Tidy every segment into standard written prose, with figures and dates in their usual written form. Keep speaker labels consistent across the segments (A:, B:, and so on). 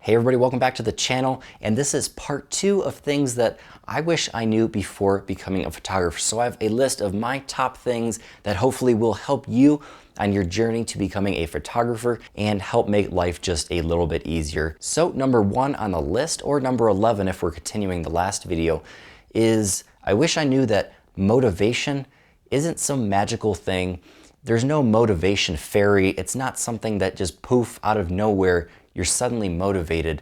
A: Hey everybody, welcome back to the channel, and this is part 2 of things that I wish I knew before becoming a photographer. So I have a list of my top things that hopefully will help you on your journey to becoming a photographer and help make life just a little bit easier. So number 1 on the list, or number 11 if we're continuing the last video, is I wish I knew that motivation isn't some magical thing. There's no motivation fairy. It's not something that just poof out of nowhere you're suddenly motivated.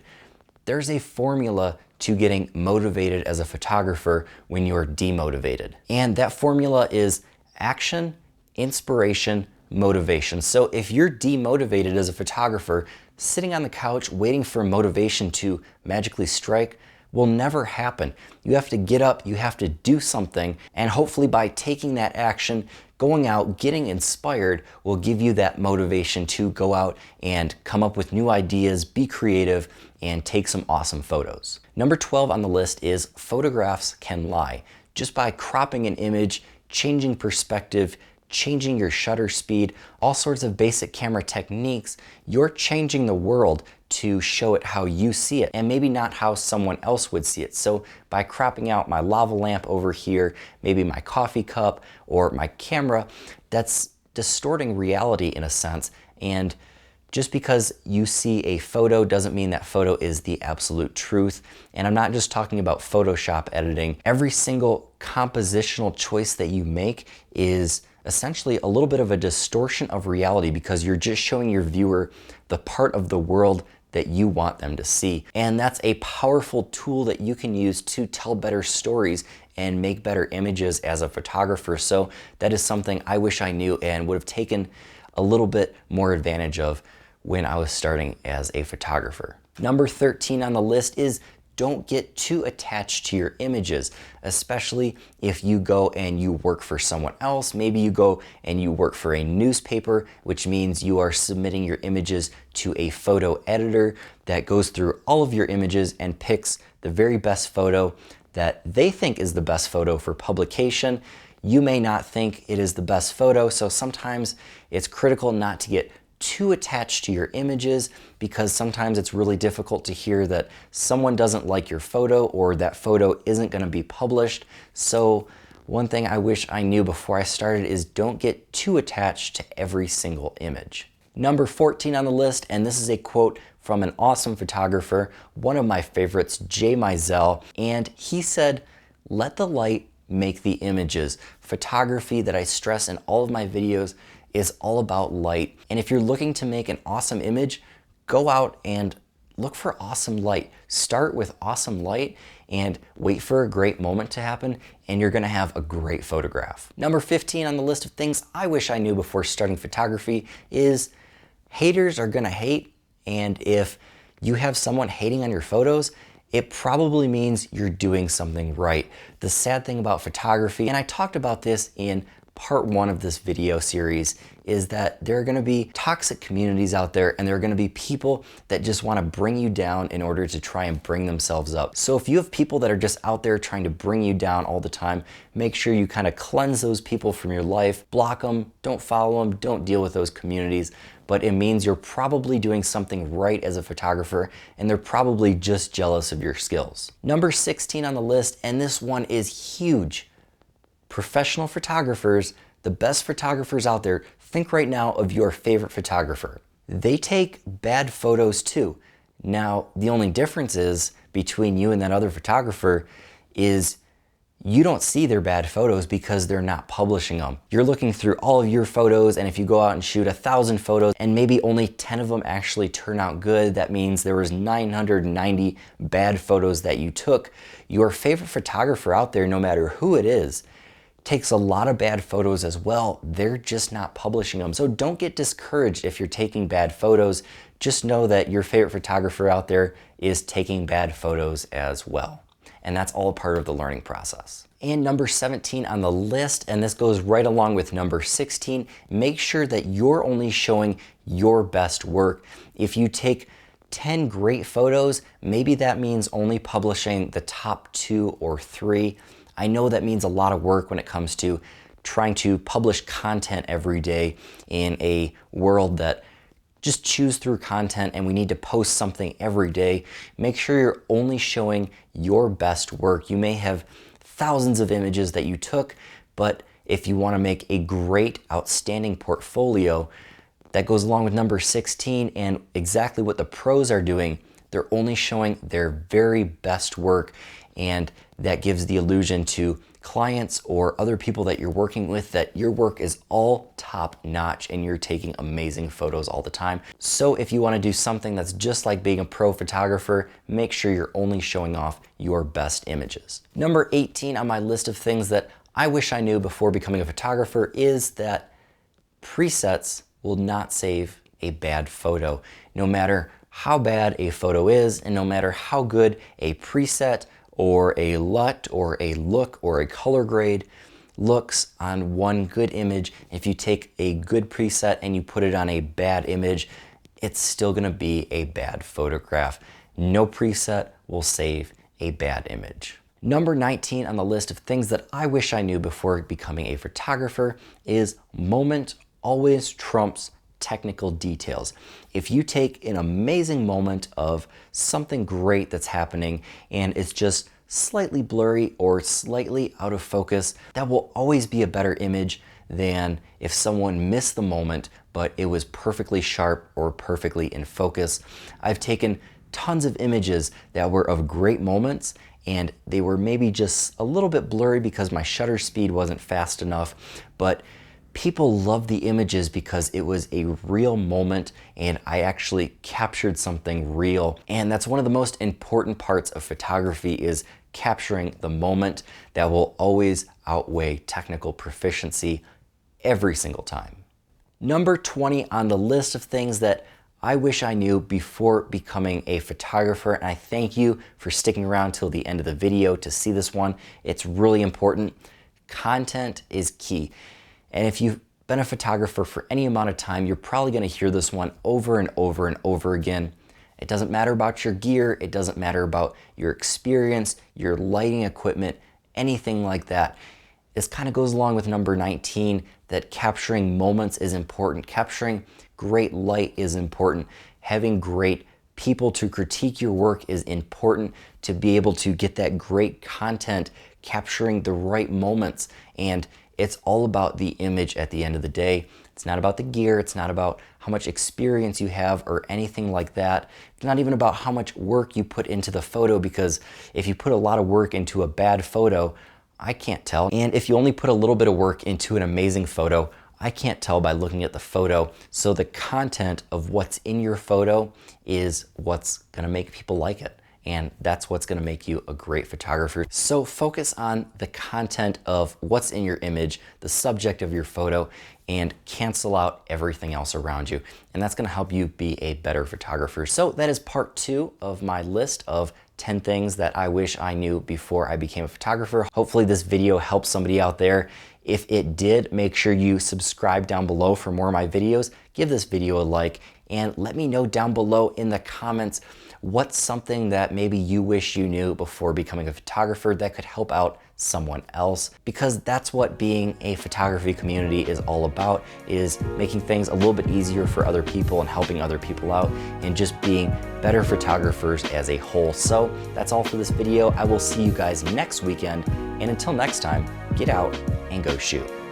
A: There's a formula to getting motivated as a photographer when you're demotivated. And that formula is action, inspiration, motivation. So if you're demotivated as a photographer, sitting on the couch waiting for motivation to magically strike will never happen. You have to get up, you have to do something, and hopefully by taking that action, going out, getting inspired will give you that motivation to go out and come up with new ideas, be creative, and take some awesome photos. Number 12 on the list is photographs can lie. Just by cropping an image, changing perspective, changing your shutter speed, all sorts of basic camera techniques, you're changing the world to show it how you see it and maybe not how someone else would see it. So by cropping out my lava lamp over here, maybe my coffee cup or my camera, that's distorting reality in a sense. And just because you see a photo doesn't mean that photo is the absolute truth. And I'm not just talking about Photoshop editing. Every single compositional choice that you make is essentially a little bit of a distortion of reality because you're just showing your viewer the part of the world that you want them to see. And that's a powerful tool that you can use to tell better stories and make better images as a photographer. So that is something I wish I knew and would have taken a little bit more advantage of when I was starting as a photographer. Number 13 on the list is don't get too attached to your images, especially if you go and you work for someone else. Maybe you go and you work for a newspaper, which means you are submitting your images to a photo editor that goes through all of your images and picks the very best photo that they think is the best photo for publication. You may not think it is the best photo, so sometimes it's critical not to get too attached to your images because sometimes it's really difficult to hear that someone doesn't like your photo or that photo isn't going to be published. So one thing I wish I knew before I started is don't get too attached to every single image. Number 14 on the list, and this is a quote from an awesome photographer, one of my favorites, Jay Mizell, and he said, "Let the light make the images." Photography that I stress in all of my videos is all about light. And if you're looking to make an awesome image, go out and look for awesome light. Start with awesome light and wait for a great moment to happen, and you're gonna have a great photograph. Number 15 on the list of things I wish I knew before starting photography is haters are gonna hate, and if you have someone hating on your photos, it probably means you're doing something right. The sad thing about photography, and I talked about this in part 1 of this video series, is that there are going to be toxic communities out there and there are going to be people that just want to bring you down in order to try and bring themselves up. So if you have people that are just out there trying to bring you down all the time, make sure you kind of cleanse those people from your life, block them, don't follow them, don't deal with those communities. But it means you're probably doing something right as a photographer and they're probably just jealous of your skills. Number 16 on the list, and this one is huge. Professional photographers, the best photographers out there, think right now of your favorite photographer. They take bad photos too. Now, the only difference is between you and that other photographer is you don't see their bad photos because they're not publishing them. You're looking through all of your photos, and if you go out and shoot 1,000 photos and maybe only 10 of them actually turn out good, that means there was 990 bad photos that you took. Your favorite photographer out there, no matter who it is, takes a lot of bad photos as well. They're just not publishing them. So don't get discouraged if you're taking bad photos. Just know that your favorite photographer out there is taking bad photos as well. And that's all part of the learning process. And number 17 on the list, and this goes right along with number 16, make sure that you're only showing your best work. If you take 10 great photos, maybe that means only publishing the top 2 or 3. I know that means a lot of work when it comes to trying to publish content every day in a world that just choose through content and we need to post something every day, make sure you're only showing your best work. You may have thousands of images that you took, but if you want to make a great, outstanding portfolio, that goes along with number 16 and exactly what the pros are doing. They're only showing their very best work, and that gives the illusion to clients or other people that you're working with that your work is all top notch and you're taking amazing photos all the time. So if you want to do something that's just like being a pro photographer, make sure you're only showing off your best images. Number 18 on my list of things that I wish I knew before becoming a photographer is that presets will not save a bad photo. No matter how bad a photo is and no matter how good a preset or a LUT or a look or a color grade looks on one good image, if you take a good preset and you put it on a bad image, it's still gonna be a bad photograph. No preset will save a bad image. Number 19 on the list of things that I wish I knew before becoming a photographer is moment always trumps technical details. If you take an amazing moment of something great that's happening and it's just slightly blurry or slightly out of focus, that will always be a better image than if someone missed the moment but it was perfectly sharp or perfectly in focus. I've taken tons of images that were of great moments and they were maybe just a little bit blurry because my shutter speed wasn't fast enough, but people love the images because it was a real moment and I actually captured something real. And that's one of the most important parts of photography, is capturing the moment. That will always outweigh technical proficiency every single time. Number 20 on the list of things that I wish I knew before becoming a photographer, and I thank you for sticking around till the end of the video to see this one. It's really important. Content is key. And if you've been a photographer for any amount of time, you're probably gonna hear this one over and over and over again. It doesn't matter about your gear, it doesn't matter about your experience, your lighting equipment, anything like that. This kind of goes along with number 19, that capturing moments is important. Capturing great light is important. Having great people to critique your work is important to be able to get that great content, capturing the right moments. And it's all about the image at the end of the day. It's not about the gear, it's not about how much experience you have or anything like that. It's not even about how much work you put into the photo, because if you put a lot of work into a bad photo, I can't tell. And if you only put a little bit of work into an amazing photo, I can't tell by looking at the photo. So the content of what's in your photo is what's gonna make people like it. And that's what's gonna make you a great photographer. So focus on the content of what's in your image, the subject of your photo, and cancel out everything else around you. And that's gonna help you be a better photographer. So that is part 2 of my list of 10 things that I wish I knew before I became a photographer. Hopefully this video helped somebody out there. If it did, make sure you subscribe down below for more of my videos. Give this video a like and let me know down below in the comments what's something that maybe you wish you knew before becoming a photographer that could help out someone else, because that's what being a photography community is all about, is making things a little bit easier for other people and helping other people out and just being better photographers as a whole. So that's all for this video. I will see you guys next weekend, and until next time, get out and go shoot.